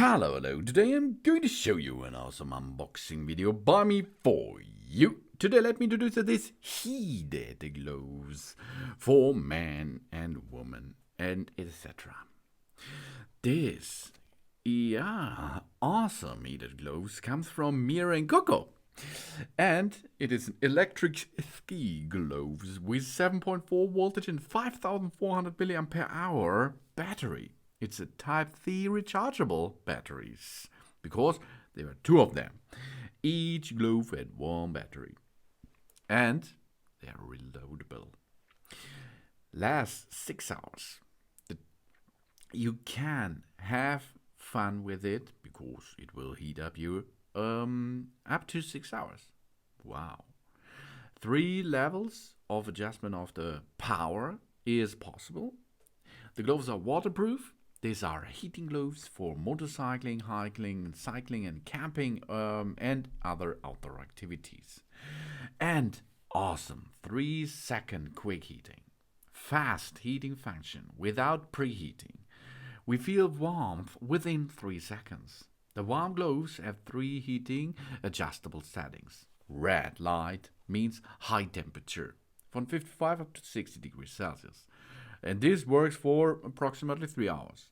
Hello, today I'm going to show you an awesome unboxing video by me for you. Today let me introduce this heated gloves for man and woman and etc. This, awesome heated gloves comes from Mira and Coco. And it is an electric ski gloves with 7.4 voltage and 5400 mAh battery. It's a Type C rechargeable batteries because there are two of them. Each glove had one battery. And they are reloadable. Lasts 6 hours. You can have fun with it because it will heat up you up to 6 hours. Wow. 3 levels of adjustment of the power is possible. The gloves are waterproof. These are heating gloves for motorcycling, hiking, cycling and camping and other outdoor activities. And awesome 3-second quick heating. Fast heating function without preheating. We feel warmth within 3 seconds. The warm gloves have 3 heating adjustable settings. Red light means high temperature, from 55 up to 60 degrees Celsius. And this works for approximately 3 hours.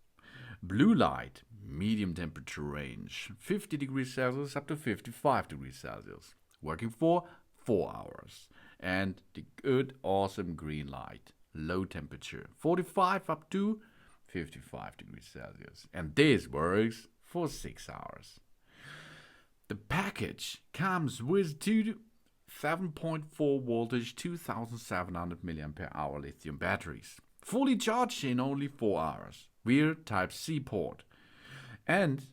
Blue light, medium temperature range, 50 degrees Celsius up to 55 degrees Celsius, working for 4 hours. And the good, awesome green light, low temperature, 45 up to 55 degrees Celsius. And this works for 6 hours. The package comes with two 7.4 voltage 2700 mAh lithium batteries, fully charged in only 4 hours, via Type C port. And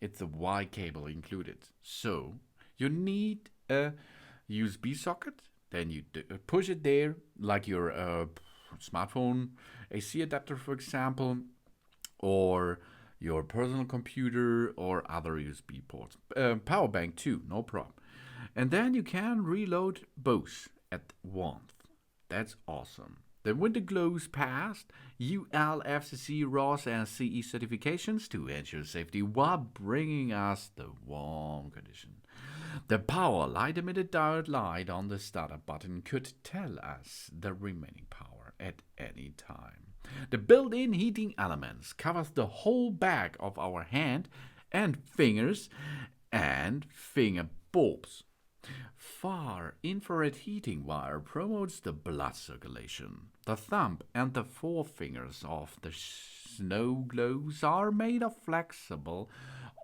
it's a Y cable included. So you need a USB socket, then you push it there like your smartphone AC adapter, for example, or your personal computer or other USB ports. Power bank too, no problem. And then you can reload both at once. That's awesome. The winter gloves passed UL, FCC, RoHS and CE certifications to ensure safety while bringing us the warm condition. The power light emitted diode light on the startup button could tell us the remaining power at any time. The built-in heating elements covers the whole back of our hand and fingers and finger bulbs. Far infrared heating wire promotes the blood circulation. The thumb and the forefingers of the snow gloves are made of flexible,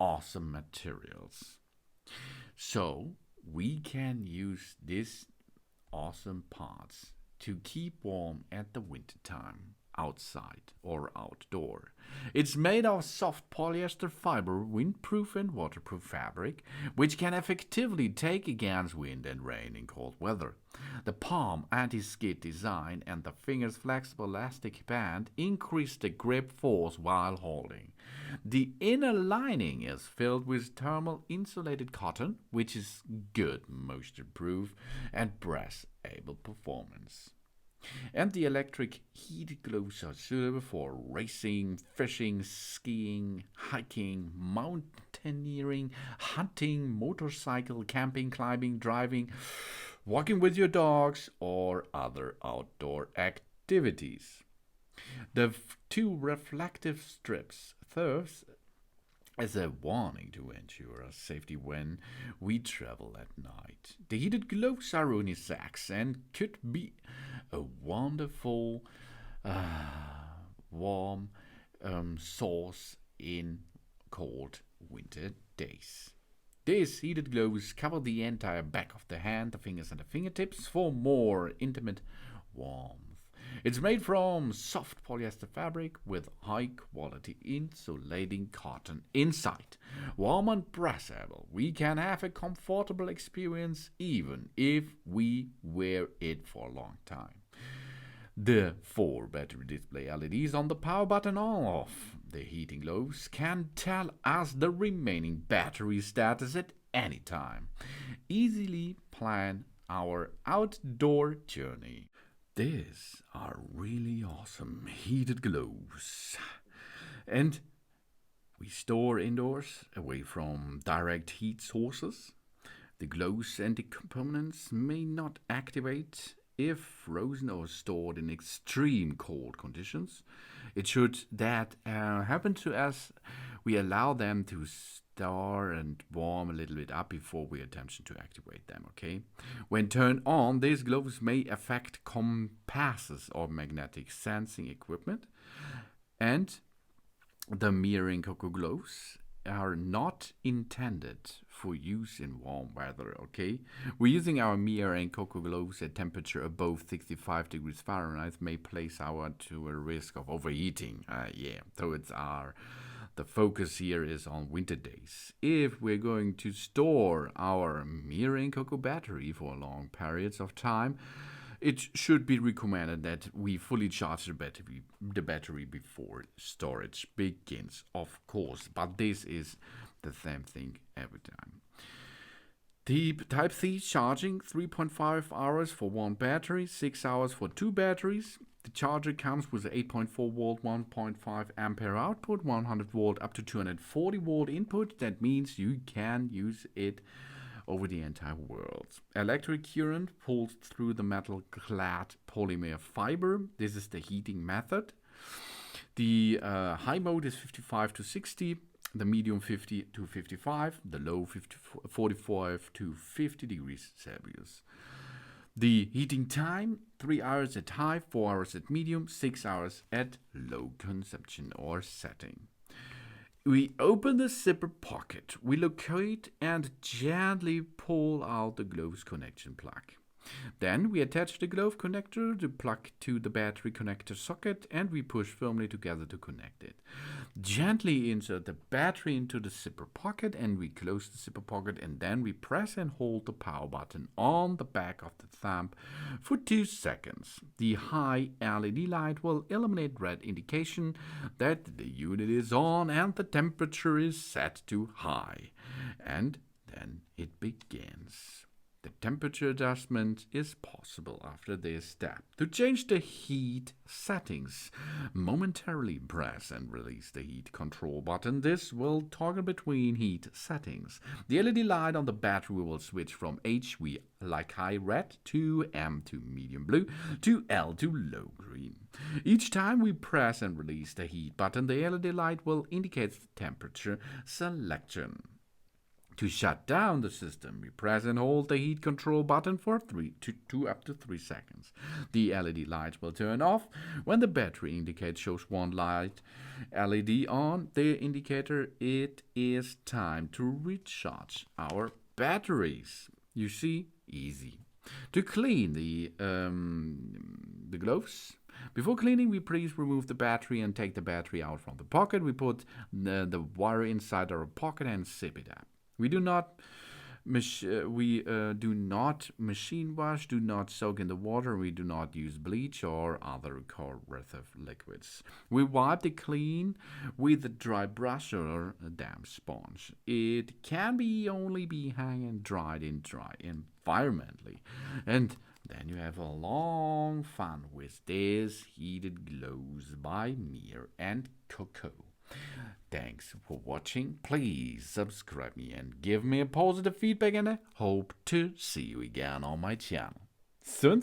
awesome materials. So we can use these awesome parts to keep warm at the winter time, outside or outdoor. It's made of soft polyester fiber, windproof and waterproof fabric, which can effectively take against wind and rain in cold weather. The palm anti-skid design and the finger's flexible elastic band increase the grip force while holding. The inner lining is filled with thermal insulated cotton, which is good moisture-proof and breath-able performance. And the electric heated gloves are suitable for racing, fishing, skiing, hiking, mountaineering, hunting, motorcycle, camping, climbing, driving, walking with your dogs, or other outdoor activities. The 2 reflective strips serves as a warning to ensure our safety when we travel at night. The heated gloves are unisex and could be a wonderful warm source in cold winter days. These heated gloves cover the entire back of the hand, the fingers and the fingertips for more intimate warmth. It's made from soft polyester fabric with high quality insulating cotton inside. Warm and breathable, we can have a comfortable experience even if we wear it for a long time. The 4 battery display LEDs on the power button off the heating gloves can tell us the remaining battery status at any time. Easily plan our outdoor journey. These are really awesome heated gloves. And We store indoors, away from direct heat sources. The glows and the components may not activate if frozen or stored in extreme cold conditions. It should that happen to us, we allow them to store and warm a little bit up before we attempt to activate them, okay? When turned on, these gloves may affect compasses or magnetic sensing equipment, and the mirroring cocoa gloves are not intended for use in warm weather, okay? We're using our mirroring cocoa gloves at temperature above 65 degrees Fahrenheit may place our to a risk of overheating. So the focus here is on winter days. If we're going to store our mirroring cocoa battery for long periods of time, it should be recommended that we fully charge the battery before storage begins, of course. But this is the same thing every time. The Type C charging, 3.5 hours for one battery, 6 hours for two batteries. The charger comes with 8.4 volt, 1.5 ampere output, 100 volt up to 240 volt input. That means you can use it over the entire world. Electric current pulls through the metal-clad polymer fiber. This is the heating method. The high mode is 55 to 60, the medium 50 to 55, the low 45 to 50 degrees Celsius. The heating time, 3 hours at high, 4 hours at medium, 6 hours at low consumption or setting. We open the zipper pocket. We locate and gently pull out the glove's connection plug. Then we attach the glove connector, the plug to the battery connector socket, and we push firmly together to connect it. Gently insert the battery into the zipper pocket, and we close the zipper pocket, and then we press and hold the power button on the back of the thumb for 2 seconds. The high LED light will illuminate red indication that the unit is on and the temperature is set to high. And then it begins. The temperature adjustment is possible after this step. To change the heat settings, momentarily press and release the heat control button. This will toggle between heat settings. The LED light on the battery will switch from H, we like high red, to M to medium blue, to L to low green. Each time we press and release the heat button, the LED light will indicate the temperature selection. To shut down the system, we press and hold the heat control button for 2 up to 3 seconds. The LED light will turn off when the battery indicator shows one light LED on the indicator. It is time to recharge our batteries. You see, easy. To clean the gloves. Before cleaning, we please remove the battery and take the battery out from the pocket. We put the wire inside our pocket and zip it up. We do not machine wash, do not soak in the water, we do not use bleach or other corrosive liquids. We wipe it clean with a dry brush or a damp sponge. It can only be hung and dried in dry environmentally. And then you have a long fun with these heated gloves by Mir and Coco. Thanks for watching. Please subscribe me and give me a positive feedback, and I hope to see you again on my channel. Soon.